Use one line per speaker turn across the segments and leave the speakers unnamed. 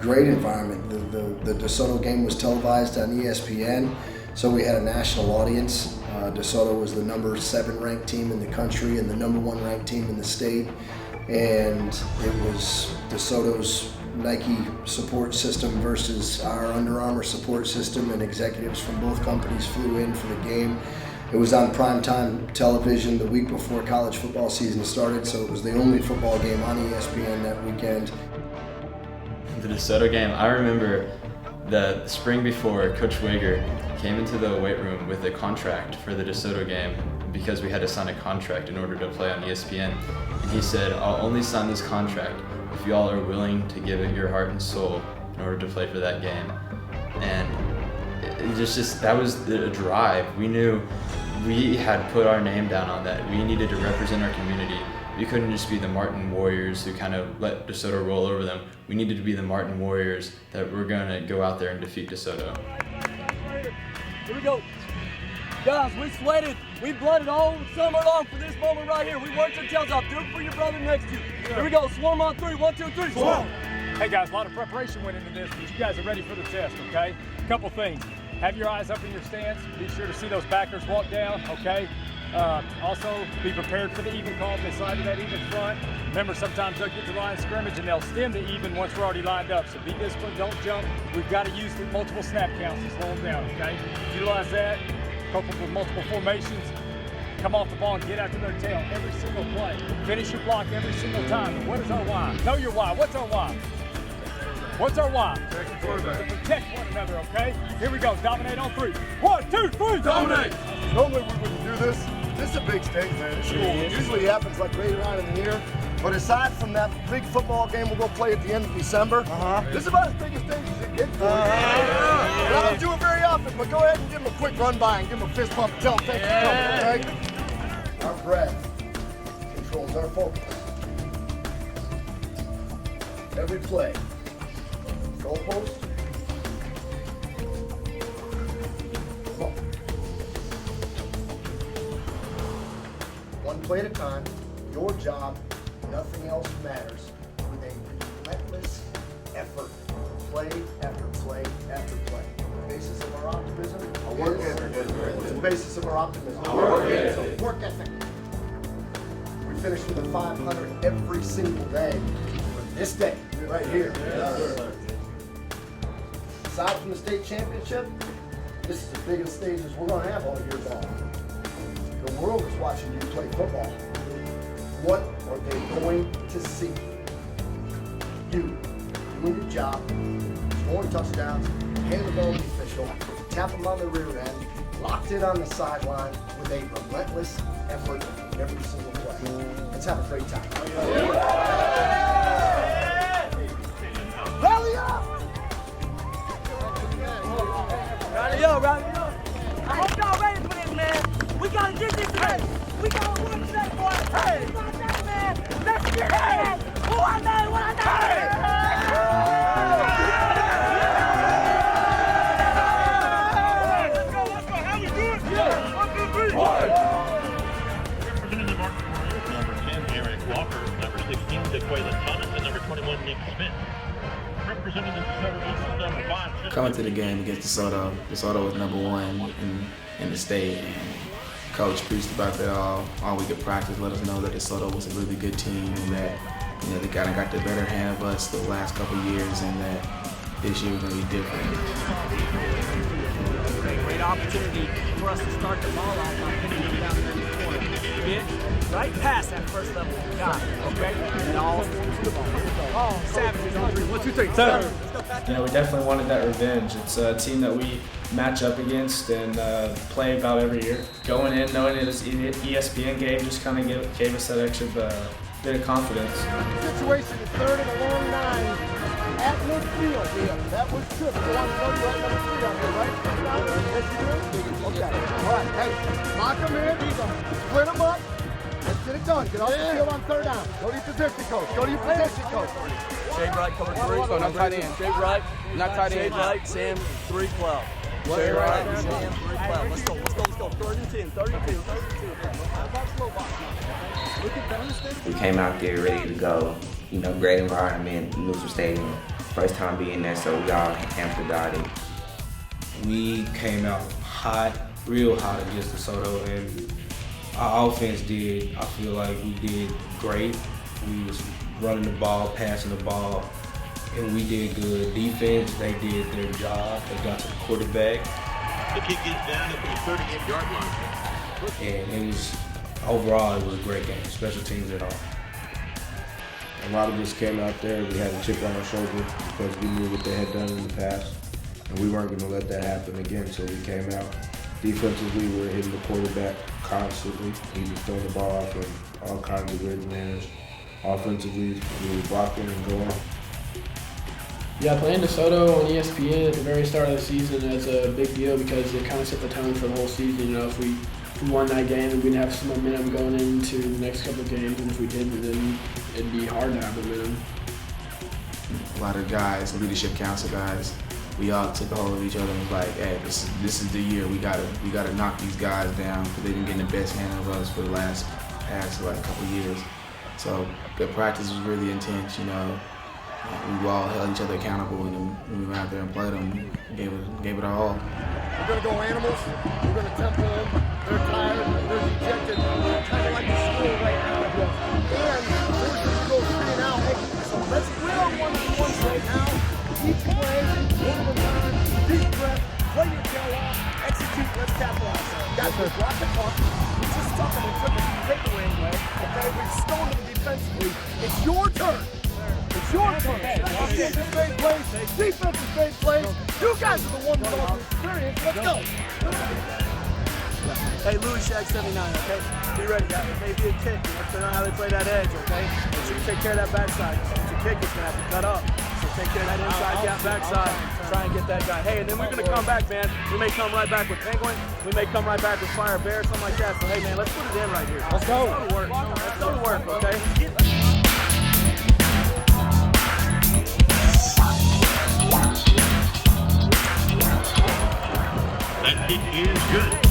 great environment. The DeSoto game was televised on ESPN, so we had a national audience. DeSoto was the number 7 ranked team in the country and the number 1 ranked team in the state. And it was DeSoto's Nike support system versus our Under Armour support system, and executives from both companies flew in for the game. It was on primetime television the week before college football season started, so it was the only football game on ESPN that weekend.
The DeSoto game, I remember the spring before, Coach Wager came into the weight room with a contract for the DeSoto game because we had to sign a contract in order to play on ESPN. And he said, I'll only sign this contract if you all are willing to give it your heart and soul in order to play for that game. And that was the drive. We knew we had put our name down on that. We needed to represent our community. We couldn't just be the Martin Warriors who kind of let DeSoto roll over them. We needed to be the Martin Warriors that were going to go out there and defeat DeSoto.
Here we go. Guys, we sweated. We blooded all summer long for this moment right here. We worked our tails off. Do it for your brother next to you. Here we go. Swarm on 3. 1, 2, 3. Swarm.
Hey guys, a lot of preparation went into this, but you guys are ready for the test, okay? A couple things. Have your eyes up in your stance. Be sure to see those backers walk down, okay? Also, be prepared for the even call if they slide to that even front. Remember, sometimes they'll get to line of scrimmage and they'll stem to even once we're already lined up. So be disciplined, don't jump. We've got to use the multiple snap counts to slow them down, okay? Utilize that, couple with multiple formations. Come off the ball and get after their tail every single play. Finish your block every single time. What is our why? Know your why. What's our why? What's our why? To protect one another, okay? Here we go. Dominate on 3. 1, 2, 3. Dominate!
Normally we wouldn't do this. This is a big stage, man. It's cool. It usually happens like right around in the year. But aside from that big football game we'll go play at the end of December, this is about as big a stage as it gets for you. I don't do it very often, but go ahead and give them a quick run by and give them a fist bump and tell them thanks for coming, okay? Our breath controls our focus. Every play. Goalpost. Come on. One play at a time. Your job, nothing else matters. With a relentless effort, play after play after play. The basis of our optimism. What's the basis of our optimism? It's a work ethic. We finish with a 500 every single day. For this day, right here. Aside from the state championship, this is the biggest stages we're going to have all year long. The world is watching you play football. What are they going to see? You doing your job, scoring touchdowns, hand the ball to the official, tap them on the rear end, locked in on the sideline with a relentless effort every single play. Let's have a great time. Rally up!
Rally up, rally up. I hope y'all ready for this, man. We gotta get this right. We gotta work today, boys. Hey! We got that, man. Let's get it, man. Who I know, what I know. Let's go. How we doing? Yeah. 1, 2, 3.
Representing the Martin Warriors, number 10, Eric Walker, number 16, DeQuayla Thomas, and number 21, Nick Smith. Representing the DeSoto Eagles, number 5.
Coming to the game against DeSoto, DeSoto was number 1 in the state, and Coach preached about that all week of practice, let us know that DeSoto was a really good team and that they kind of got the better hand of us the last couple of years, and that this year was going to be different.
Great opportunity for us to start the ball off by putting it down there in the corner. Get right past that first level guy, okay? And all Savages on 3. 1, 2, 3.
We definitely wanted that revenge. It's a team that we match up against and play about every year. Going in, knowing it was an ESPN game, just kind of gave us that extra bit of confidence.
The situation is 3rd and a long 9 at midfield here. That was Chip. So I'm going to right number 3 on here, right? Yes, you do? Okay. All right. Hey, lock them in. Split them up. Let's get it done. Get off the field on 3rd down. Go to your position coach. Go to your position coach.
Shade right, cover 3.
So not tight end.
Shade right.
Not tight end.
Shade right, Sam, 3 12.
Shade right.
Sam, 3 12. Let's go. 3rd and 10. 32.
We came out there ready to go. Great environment, neutral stadium.
First time being there, so we all amped about it.
We came out hot, real hot against DeSoto, and our offense did, I feel like we did great. We was running the ball, passing the ball, and we did good. Defense, they did their job. They got to the quarterback.
The kick is down at the 38-yard line.
And it was, overall, it was a great game, special teams at all.
A lot of us came out there, we had a chip on our shoulder because we knew what they had done in the past, and we weren't going to let that happen again, so we came out. Defensively, we were hitting the quarterback constantly. He was throwing the ball off in all kinds of weird manners. Offensively, we were blocking and going.
Yeah, playing DeSoto on ESPN at the very start of the season is a big deal because it kind of set the tone for the whole season. You know, if we won that game, and we'd have some momentum going into the next couple of games, and if we didn't, then it'd be hard to have momentum.
A lot of guys, leadership council guys, we all took a hold of each other and was like, hey, this is the year. We gotta knock these guys down because they've been getting the best hand of us for the past like couple years. So the practice was really intense, you know. We all held each other accountable, and then when we went out there and played them, gave it our all.
We're going to go animals. We're going to tempo them. They're tired. They're dejected. Kind of like the school right now. And we're going to go 3 and out. Hey, so let's win our one-on-ones right now. Each play, one at a time, deep breath, play your tail off, execute, let's capitalize. Guys, we're block the puck. We just stuck them and took a takeaway away. Okay, we stoned them defensively. It's your turn. It's your turn. Offensive great plays, defensive great plays. You guys are the ones with all the experience. Let's go. Hey, Louis Shag 79, okay? Be ready, guys. Maybe a kick. Let's know how they play that edge, okay? Make sure you take care of that backside. It's a kick, it's going to have to cut up. So take care of that inside gap backside. Try and get that guy. Hey, and then we're going to come back, man. We may come right back with Penguin. We may come right back with Fire Bear, something like that. So, hey, man, let's put it in right here. Let's go. Let's go to work. Let's go to work, okay?
That kick is good.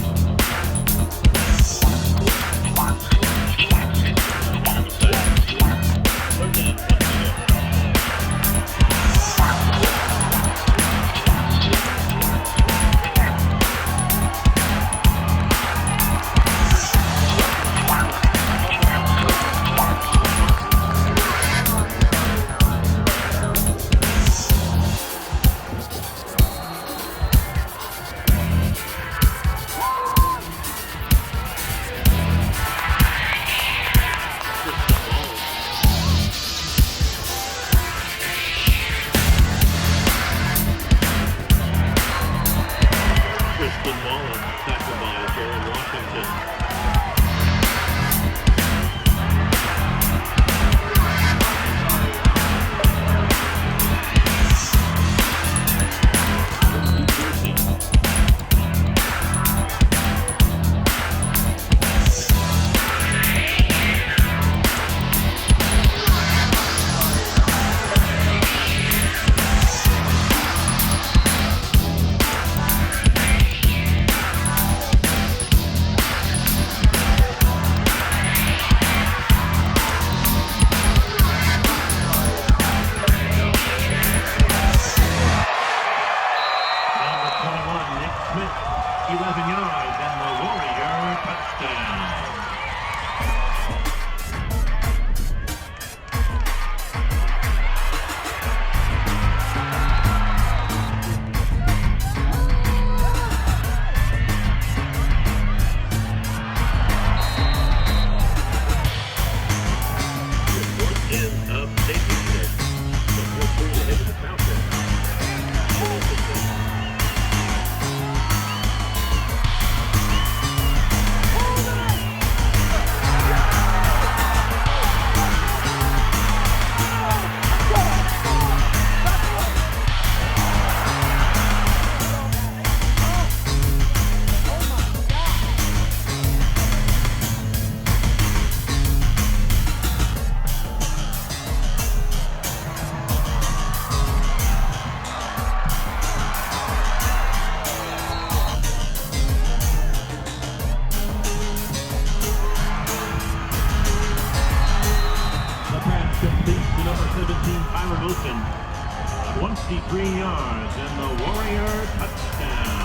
23 yards, and the Warrior touchdown.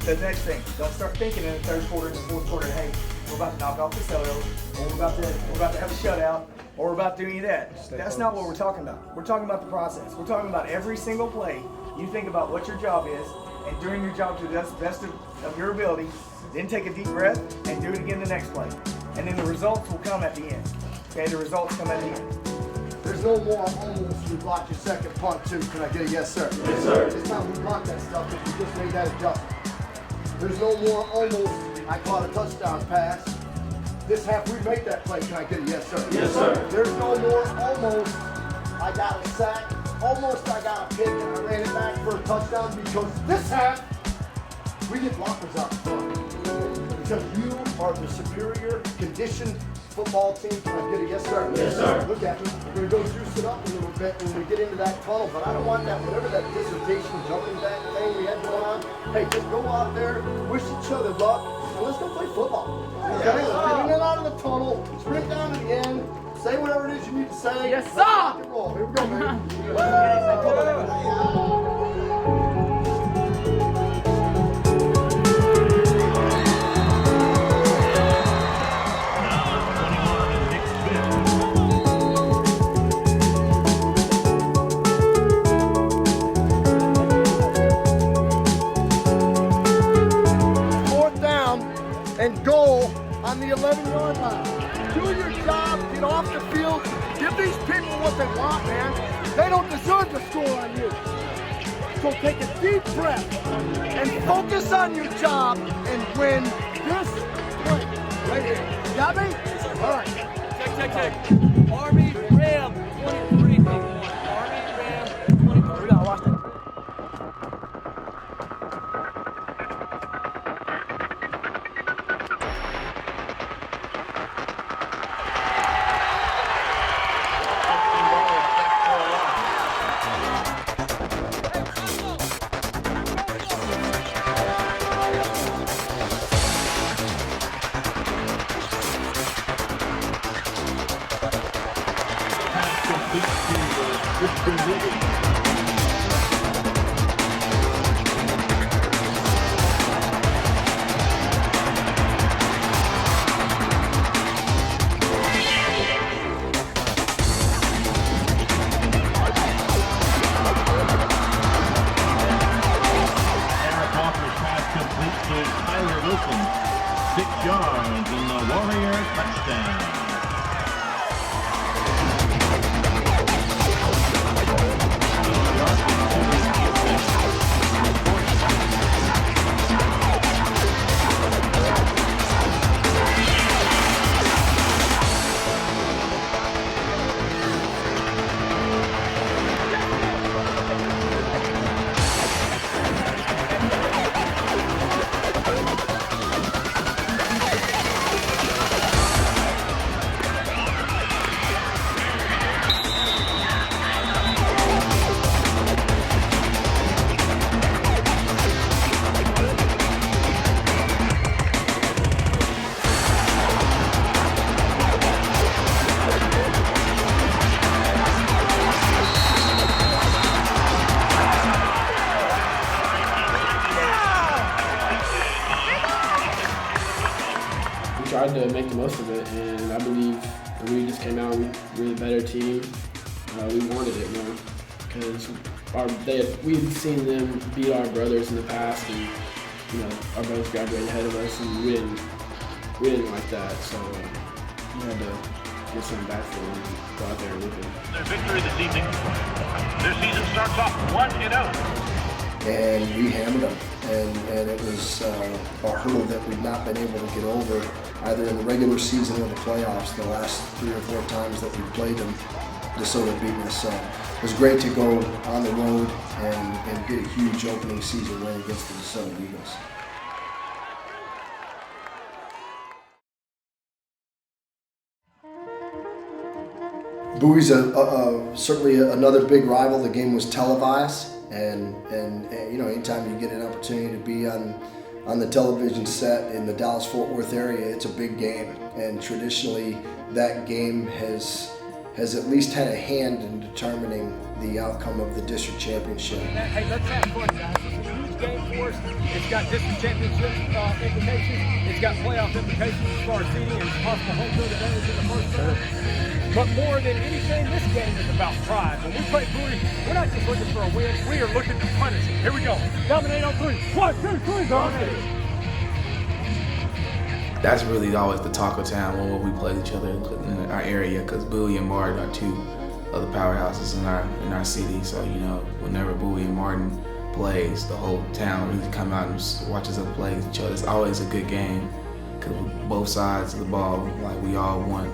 The next thing, don't start thinking in the third quarter and the fourth quarter, hey, we're about to knock off the Soto, or we're about to have a shutout, or we're about to do any of that. That's not what we're talking about. We're talking about the process. We're talking about every single play. You think about what your job is, and doing your job to the best of your ability, then take a deep breath and do it again the next play. And then the results will come at the end. Okay, the results come at the end.
There's no more almost you blocked your second punt too. Can I get a yes, sir? Yes, sir. This time we blocked that stuff if you just made that adjustment. There's no more almost I caught a touchdown pass. This half we make that play. Can I get a yes, sir? Yes, sir. There's no more almost I got a sack. Almost I got a pick and I ran it back for a touchdown because this half we get blockers out front. Because you are the superior conditioned football team. Can I get a yes, sir? Yes, sir. Look at me. We're going to go juice it up a little bit when we get into that tunnel, but I don't want that, whatever that dissertation jumping back thing we had going on. Hey, just go out there, wish each other luck, and let's go play football. Okay? Let's get in and out of the tunnel, sprint down to the end, say whatever it is you need to say. Yes, sir. Rock and roll. Here we go, man. And goal on the 11-yard line. Do your job, get off the field, give these people what they want, man. They don't deserve to score on you. So take a deep breath and focus on your job and win this play right here. Got me? All right.
Check. Army Ram 23. Army Ram 23. We gotta watch that.
Wilson, 6 yards, and the Warrior touchdown.
Tried to make the most of it, and I believe when we just came out, we were the better team. We wanted it more because we had seen them beat our brothers in the past, and our brothers graduated ahead of us, and we didn't like that. So we had to get something back for them and go out there and win it.
Their victory this evening. Their season starts off 1-0.
And we hammered them, and it was a hurdle that we've not been able to get over either in the regular season or the playoffs. The last 3 or 4 times that we played them, DeSoto beat us. So it was great to go on the road and get a huge opening season win against the DeSoto Eagles. Buoy's certainly another big rival. The game was televised, and you know, anytime you get an opportunity to be on the television set in the Dallas-Fort Worth area, it's a big game. And traditionally, that game has at least had a hand in determining the outcome of the district championship.
Hey, let's have fun, guys. It's a huge game for us. It's got district championship implications. It's got playoff implications as far as seeding and possible home field advantage in the first round. But more than anything, this game is about pride. When we play Buoy, we're not just looking for a win. We are looking to punish it. Here we go. Dominate on three. 1, 2, 3, dominate.
That's really always the talk of town when we play each other in our area, because Buoy and Martin are two of the powerhouses in our city. So, you know, whenever Buoy and Martin plays, the whole town really come out and watches us play each other. It's always a good game, because both sides of the ball, like we all want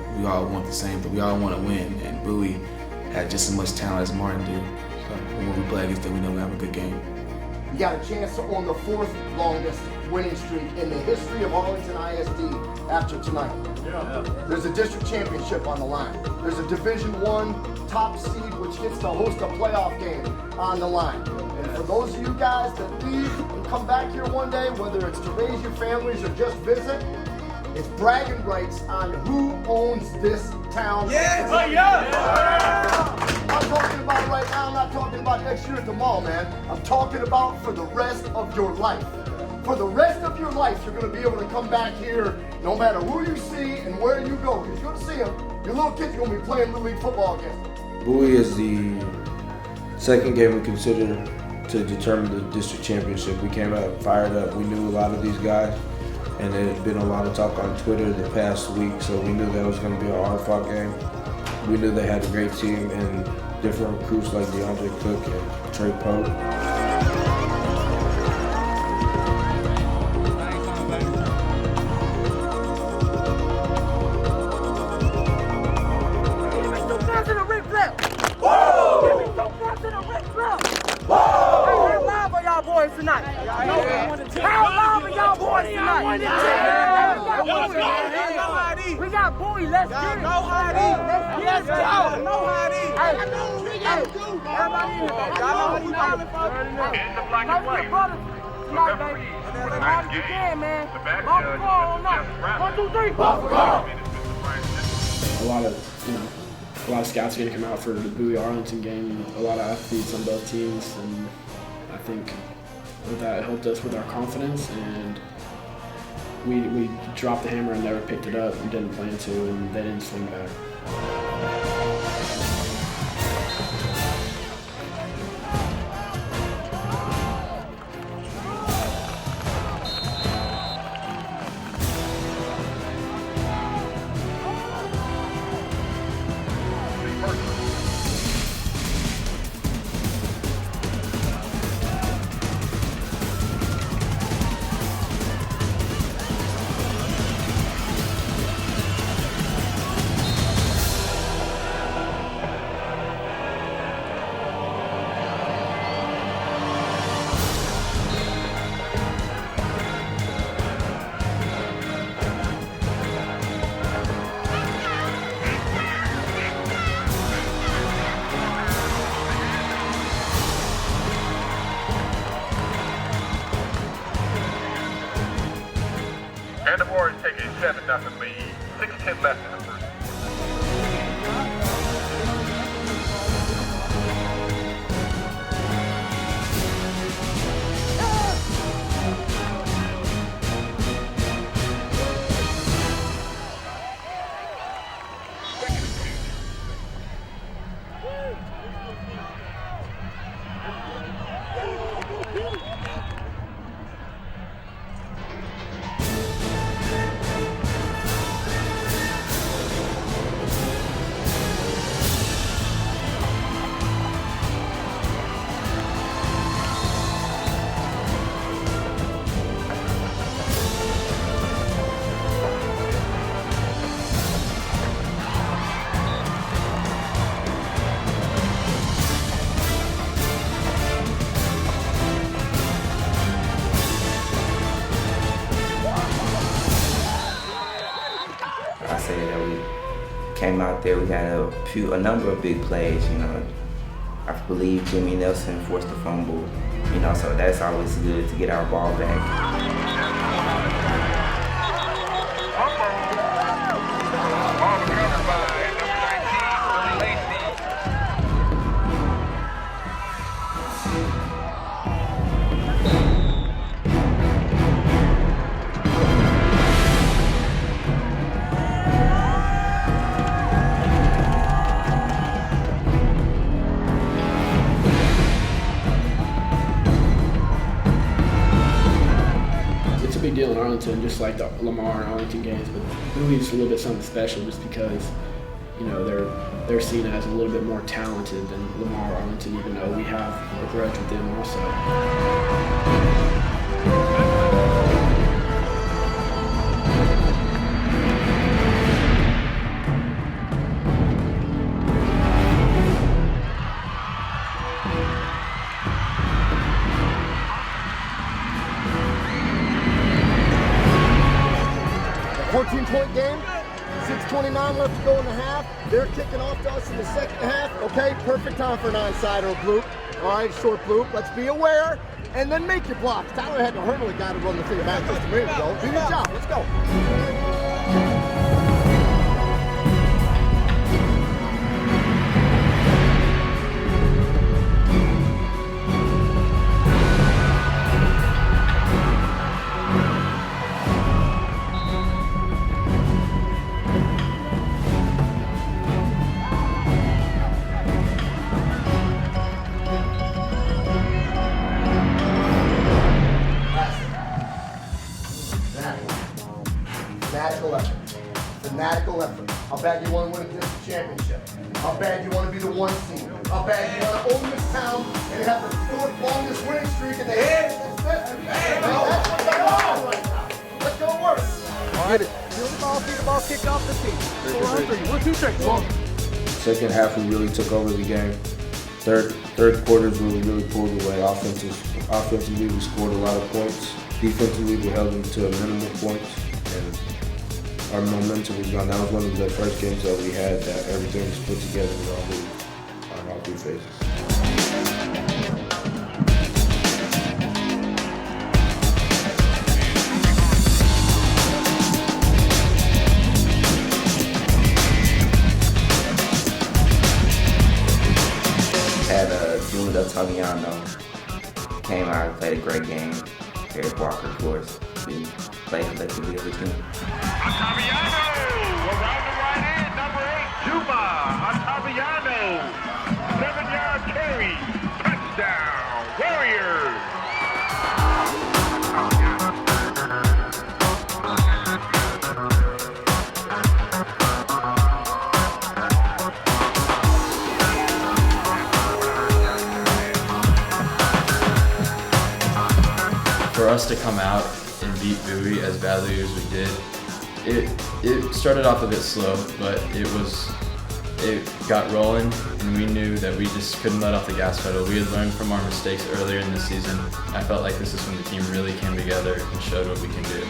the same thing. We all want to win, and Buoy has just as much talent as Martin do. So when we play against them, we know we have a good game.
You got a chance to own the 4th longest winning streak in the history of Arlington ISD after tonight. Yeah. There's a district championship on the line. There's a Division I top seed which gets to host a playoff game on the line. And for those of you guys that leave and come back here one day, whether it's to raise your families or just visit, it's bragging rights on who owns this town.
Yes!
Oh, yeah! I'm talking about right now, I'm not talking about next year at the mall, man. I'm talking about for the rest of your life. For the rest of your life, you're going to be able to come back here no matter who you see and where you go. Because you're going to see them. Your little kids are going to be playing Little League football against them.
Buoy is the second game we consider to determine the district championship. We came out fired up. We knew a lot of these guys, and there had been a lot of talk on Twitter the past week, so we knew that was going to be a hard-fought game. We knew they had a great team and different recruits like DeAndre Cook and Trey Pope.
Tonight. How loud are y'all boys tonight? We got Buoy, let's get it. Let's go. Hey, everybody in here,
In the black and white.
tonight, baby. As hard as you can, man. Ball for goal on us. 1, 2, 3. Ball for goal.
A lot of scouts are going to come out for the Buoy Arlington game. A lot of athletes on both teams, and I think that helped us with our confidence, and we dropped the hammer and never picked it up. We didn't plan to, and they didn't swing back.
And the Warriors take a 7-0 lead. 6:10 left in the first.
came out there. We had a number of big plays. You know, I believe Jimmy Nelson forced a fumble. You know, so that's always good to get our ball back.
It's a big deal in Arlington, just like the Lamar and Arlington games, but Buoy is a little bit something special just because, you know, they're seen as a little bit more talented than Lamar or Arlington, even though we have a grudge with them also.
14-point game, 6:29 left to go in the half. They're kicking off to us in the second half. Okay, perfect time for an onside or a bloop. All right, short bloop. Let's be aware and then make your blocks. Tyler had to hurdle a guy to run the thing back just a minute ago. Do your job. Let's go. Fanatical effort. Fanatical effort. How bad you want to win a district championship? How bad you want to be the one seed? How bad you want to own this town and have the fourth longest winning streak in the head? That's what they want right now. Let's go work. Get it. Feel the ball, feed the ball, kick off the team. 4-on-3. 1, 2, 3.
Second half, we really took over the game. Third quarters, we really pulled away. Offensively, we scored a lot of points. Defensively, we held them to a minimal points. And our momentum was gone. That was one of the first games that we had that everything was put together on all three phases.
Had Julie Ottaviano came out and played a great game. Eric Walker, of course, we played collectively as a team.
Ottaviano around the right end, number 8, Juba Ottaviano, 7-yard carry, touchdown, Warriors.
For us to come out and beat Buoy as badly as we did, it started off a bit slow, but it got rolling, and we knew that we just couldn't let off the gas pedal. We had learned from our mistakes earlier in the season. I felt like this is when the team really came together and showed what we can do.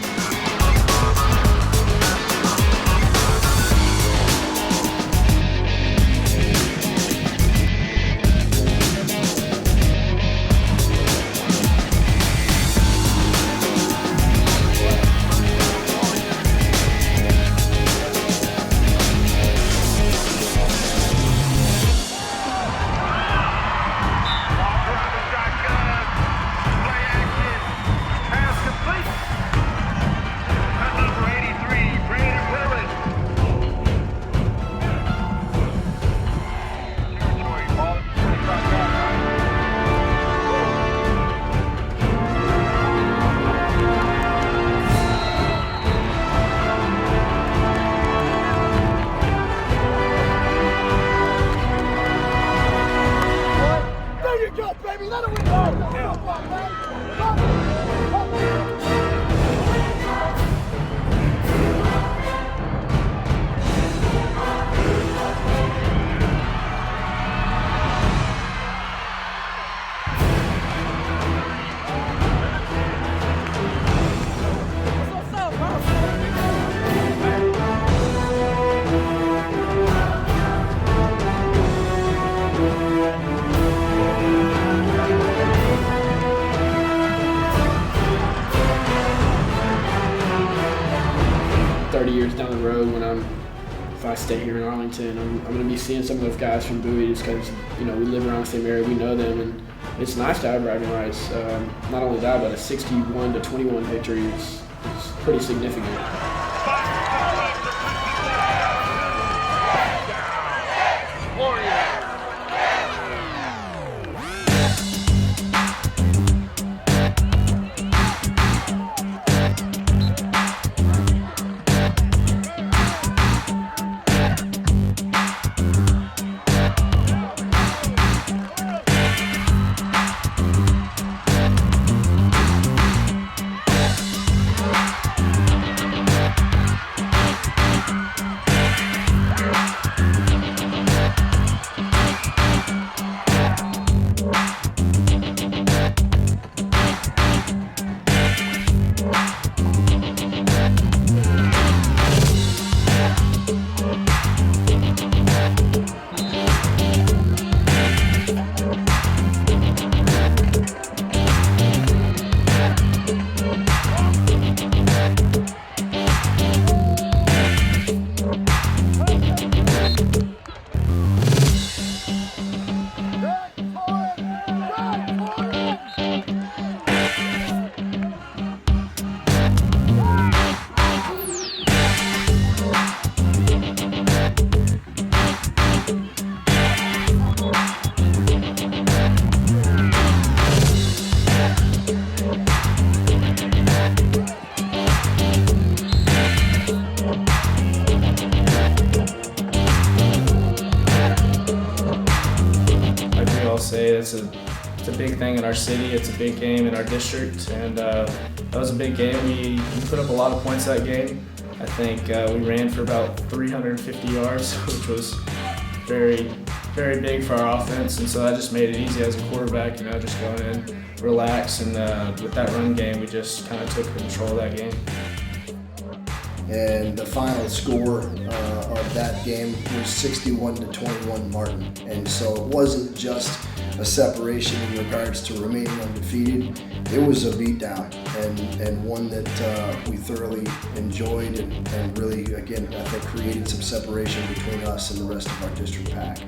30 years down the road, if I stay here in Arlington, I'm going to be seeing some of those guys from Buoy just because, we live around the same area, we know them, and it's nice to have bragging rights. Not only that, but a 61-21 victory is pretty significant.
It's a big thing in our city. It's a big game in our district, and that was a big game. We put up a lot of points that game. I think we ran for about 350 yards, which was very, very big for our offense, and so that just made it easy as a quarterback, just go in, relax, and with that run game, we just kind of took control of that game.
And the final score of that game was 61-21 Martin. And so it wasn't just a separation in regards to remaining undefeated. It was a beatdown and one that we thoroughly enjoyed and really, again, I think created some separation between us and the rest of our district pack.